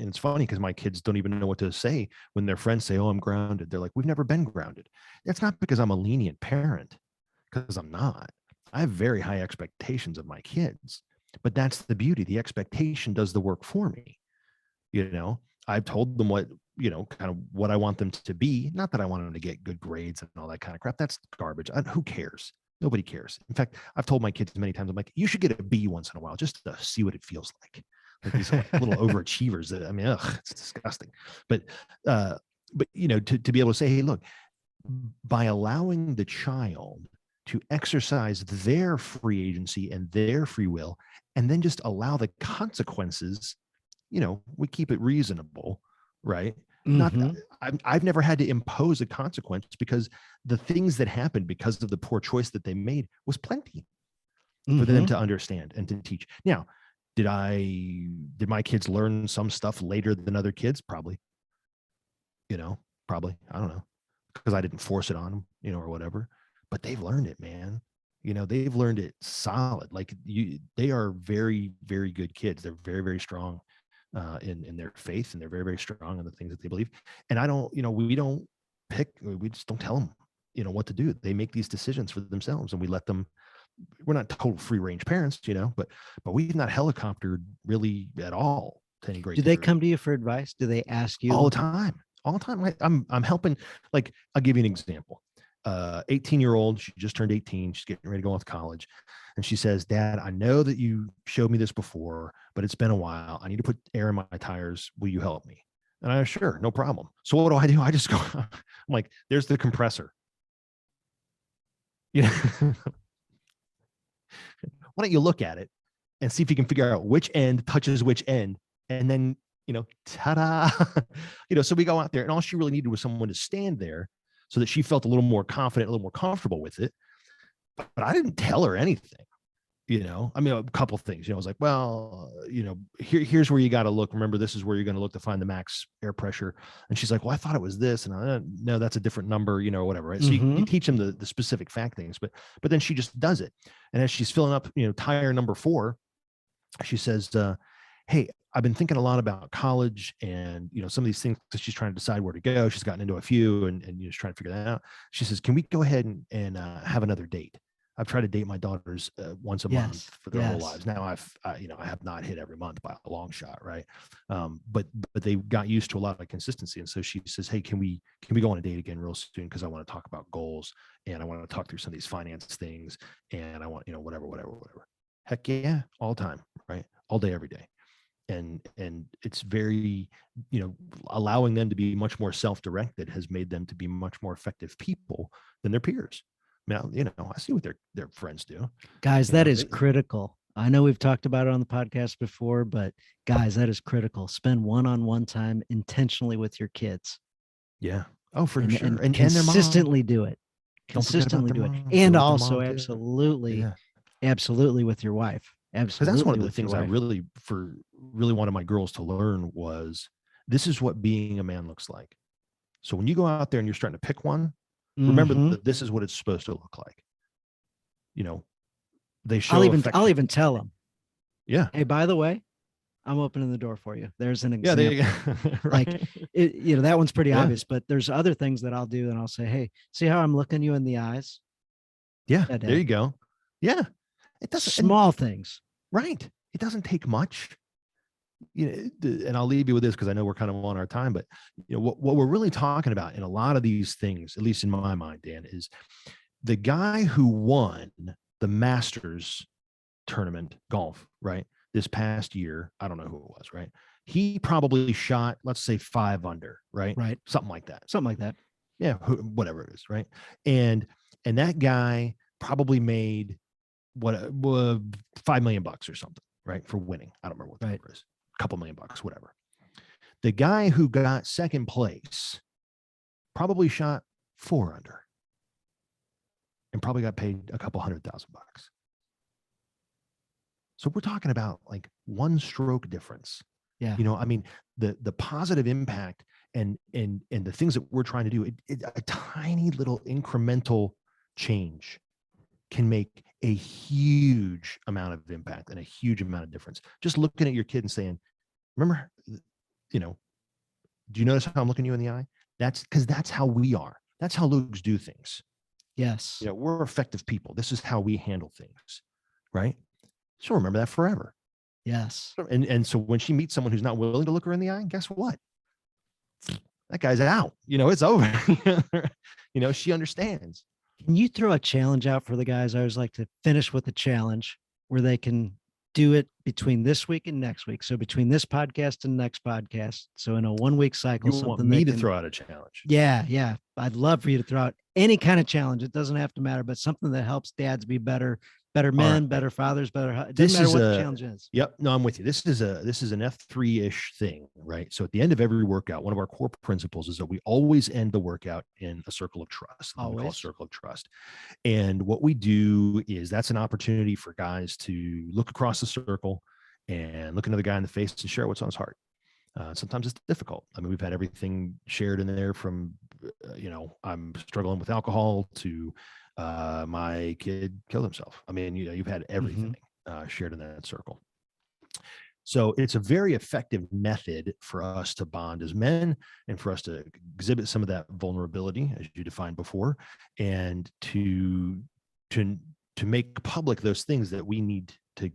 it's funny because my kids don't even know what to say when their friends say, oh, I'm grounded. They're like, we've never been grounded. That's not because I'm a lenient parent, because I'm not. I have very high expectations of my kids, but that's the beauty. The expectation does the work for me. I've told them what, kind of what I want them to be. Not that I want them to get good grades and all that kind of crap. That's garbage. Who cares? Nobody cares. In fact, I've told my kids many times, I'm like, you should get a B once in a while just to see what it feels like. Like these little overachievers that, I mean, it's disgusting. But to be able to say, hey, look, by allowing the child to exercise their free agency and their free will, and then just allow the consequences, we keep it reasonable, right? Not Mm-hmm. I've never had to impose a consequence, because the things that happened because of the poor choice that they made was plenty for them to understand and to teach. Now, did my kids learn some stuff later than other kids? Probably. Probably. I don't know, because I didn't force it on them, or whatever. But they've learned it, man. They've learned it solid. Like they are very, very good kids. They're very, very strong in their faith, and they're very, very strong in the things that they believe. And I don't, we don't we just don't tell them, what to do. They make these decisions for themselves, and we let them. We're not total free range parents, but we've not helicoptered really at all to any great Do they degree. come to you for advice? Do they ask you All the time? All the time. I'm helping. Like, I'll give you an example. 18-year-old, she just turned 18. She's getting ready to go off to college. And she says, Dad, I know that you showed me this before, but it's been a while. I need to put air in my tires. Will you help me? And I, sure, no problem. So what do? I just go, I'm like, there's the compressor. Why don't you look at it and see if you can figure out which end touches which end? And then, ta-da, so we go out there, and all she really needed was someone to stand there so that she felt a little more confident, a little more comfortable with it. But I didn't tell her anything, I mean, a couple of things, I was like, well, here's where you got to look. Remember, this is where you're going to look to find the max air pressure. And she's like, well, I thought it was this. And no, that's a different number, or whatever. Right. So you teach them the specific fact things, but then she just does it. And as she's filling up, tire number 4, she says, hey, I've been thinking a lot about college and, some of these things that she's trying to decide where to go. She's gotten into a few and she's trying to figure that out. She says, can we go ahead and have another date? I've tried to date my daughters once a month for their whole lives. Now I have not hit every month by a long shot. Right. But they got used to a lot of consistency. And so she says, hey, can we go on a date again real soon? Cause I want to talk about goals, and I want to talk through some of these finance things, and I want, whatever. Heck yeah. All the time. Right. All day, every day. And it's very, allowing them to be much more self-directed has made them to be much more effective people than their peers. Now, I see what their friends do. Guys, that is critical. I know we've talked about it on the podcast before, but guys, that is critical. Spend one-on-one time intentionally with your kids. Yeah. Oh, for sure. And consistently do it. Consistently do it. And also absolutely Absolutely, with your wife. Because that's one Absolutely of the with your things I wife. really wanted my girls to learn was this is what being a man looks like. So when you go out there and you're starting to pick one, remember Mhm. that this is what it's supposed to look like. You know, they I'll show even I'll affection. even tell them, Yeah. "Hey, by the way, I'm opening the door for you." There's an Yeah. There you example. go. Like Right. that one's pretty Yeah. obvious, but there's other things that I'll do and I'll say, "Hey, see how I'm looking you in the eyes?" Yeah. Yeah, There Dad. you go. Yeah. It doesn't, and Small things. right. It doesn't take much. And I'll leave you with this because I know we're kind of on our time, but what we're really talking about in a lot of these things, at least in my mind, Dan, is the guy who won the Masters tournament golf, right? This past year, I don't know who it was, right? He probably shot, let's say 5 under, right? Right. Something like that. Something like that. Yeah, whatever it is, right? And that guy probably made what $5 million or something, right? For winning. I don't remember what the Right. number is. A couple $1 million, whatever. The guy who got second place probably shot 4 under and probably got paid a couple $100,000. So we're talking about like one stroke difference. Yeah. I mean, the positive impact and the things that we're trying to do, a tiny little incremental change can make a huge amount of impact and a huge amount of difference. Just looking at your kid and saying, remember, do you notice how I'm looking you in the eye? That's because that's how we are. That's how Luke's do things. Yes. We're effective people. This is how we handle things, right? She'll remember that forever. Yes. And so when she meets someone who's not willing to look her in the eye, guess what? That guy's out. It's over. She understands. Can you throw a challenge out for the guys? I always like to finish with a challenge where they can do it between this week and next week. So between this podcast and next podcast. So in a 1 week cycle, You want something they me to can throw out a challenge? Yeah, yeah. I'd love for you to throw out any kind of challenge. It doesn't have to matter, but something that helps dads be better All men, right. better fathers, better. It doesn't This matter is what the a challenge is. Yep. No, I'm with you. This is an F3-ish thing, right? So at the end of every workout, one of our core principles is that we always end the workout in a circle of trust. We call it Always. circle of trust. And what we do is that's an opportunity for guys to look across the circle and look another guy in the face and share what's on his heart. Sometimes it's difficult. I mean, we've had everything shared in there from, I'm struggling with alcohol to my kid killed himself. I mean, you've had everything shared in that circle. So it's a very effective method for us to bond as men and for us to exhibit some of that vulnerability, as you defined before, and to make public those things that we need to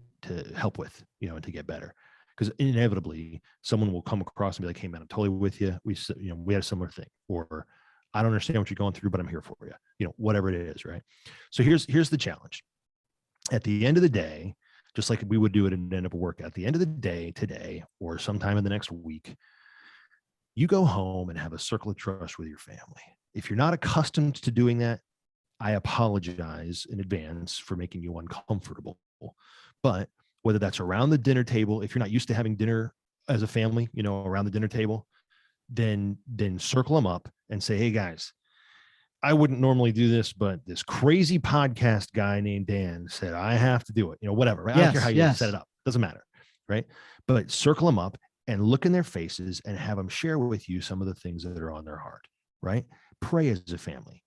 help with, and to get better. Because inevitably someone will come across and be like, "Hey man, I'm totally with you. We had a similar thing," or "I don't understand what you're going through, but I'm here for you." Whatever it is, right? So here's the challenge. At the end of the day, just like we would do it at the end of a workout, at the end of the day, today or sometime in the next week, you go home and have a circle of trust with your family. If you're not accustomed to doing that, I apologize in advance for making you uncomfortable. But whether that's around the dinner table, if you're not used to having dinner as a family, around the dinner table, then circle them up and say, "Hey guys, I wouldn't normally do this, but this crazy podcast guy named Dan said I have to do it." Whatever. Right? I don't care how you set it up. Doesn't matter. Right. But circle them up and look in their faces and have them share with you some of the things that are on their heart. Right. Pray as a family,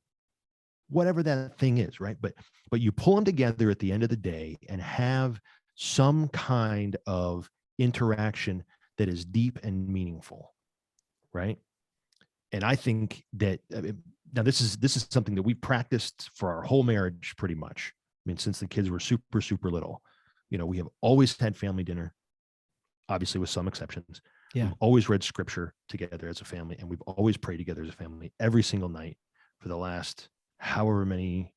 whatever that thing is. Right. But you pull them together at the end of the day and have some kind of interaction that is deep and meaningful. Right. And I think that now this is something that we practiced for our whole marriage, pretty much. I mean, since the kids were super, super little, we have always had family dinner, obviously with some exceptions. Yeah. We've always read scripture together as a family, and we've always prayed together as a family every single night for the last however many,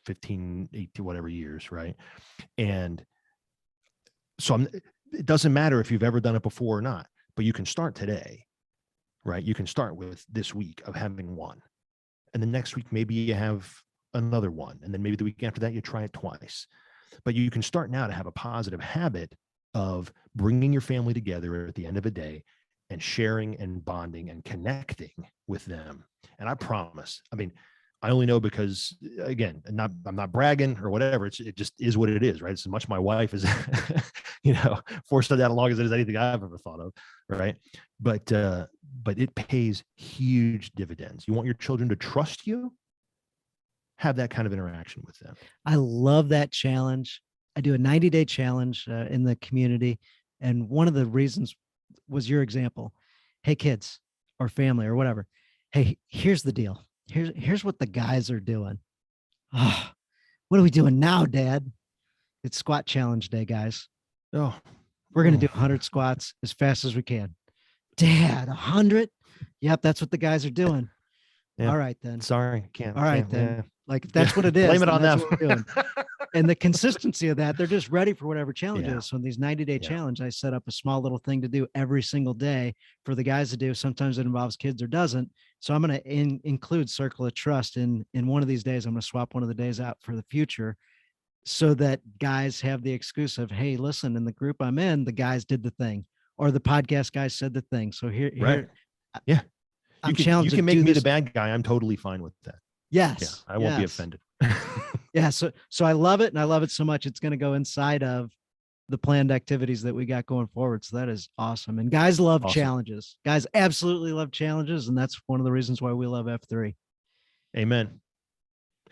15, 18, whatever years. Right. And so it doesn't matter if you've ever done it before or not, but you can start today. Right. You can start with this week of having one. And the next week, maybe you have another one. And then maybe the week after that, you try it twice. But you can start now to have a positive habit of bringing your family together at the end of a day and sharing and bonding and connecting with them. And I promise, I mean, I only know because, again, I'm not bragging or whatever. It just is what it is, right? It's as much my wife is, forced that along as it is anything I've ever thought of, right? But it pays huge dividends. You want your children to trust you, have that kind of interaction with them. I love that challenge. I do a 90-day challenge in the community. And one of the reasons was your example. Hey, kids or family or whatever. Hey, here's the deal. Here's what the guys are doing. Oh, what are we doing now, Dad? It's squat challenge day, guys. Oh, We're going to do 100 squats as fast as we can. Dad, 100? Yep, that's what the guys are doing. Yeah. All right, then. Sorry, can't. All right, then. Yeah. Like, if that's what it is. Blame it on that's them. what we're doing. And the consistency of that, they're just ready for whatever challenge Yeah. is. So in these 90-day Yeah. challenge, I set up a small little thing to do every single day for the guys to do. Sometimes it involves kids or doesn't. So I'm going to include Circle of Trust in one of these days. I'm going to swap one of the days out for the future so that guys have the excuse of, hey, listen, in the group I'm in, the guys did the thing, or the podcast guys said the thing. So here, Right. Yeah. I'm you challenged. You can make me the bad guy. I'm totally fine with that. Yes. Yeah, I won't be offended. Yeah. So I love it. And I love it so much. It's going to go inside of the planned activities that we got going forward. So that is awesome. And guys love challenges. Guys absolutely love challenges. And that's one of the reasons why we love F3. Amen.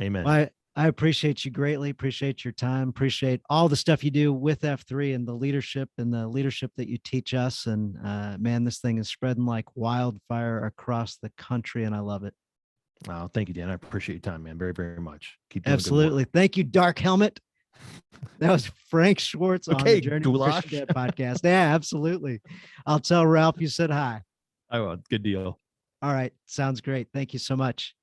Amen. Well, I appreciate you greatly. Appreciate your time. Appreciate all the stuff you do with F3 and the leadership that you teach us. And man, this thing is spreading like wildfire across the country. And I love it. Oh, thank you, Dan. I appreciate your time, man. Very, very much. Keep doing absolutely. Thank you, Dark Helmet. That was Frank Schwartz on the Journey to Christian Dad podcast. Yeah, absolutely. I'll tell Ralph you said hi. I will. Good deal. All right. Sounds great. Thank you so much.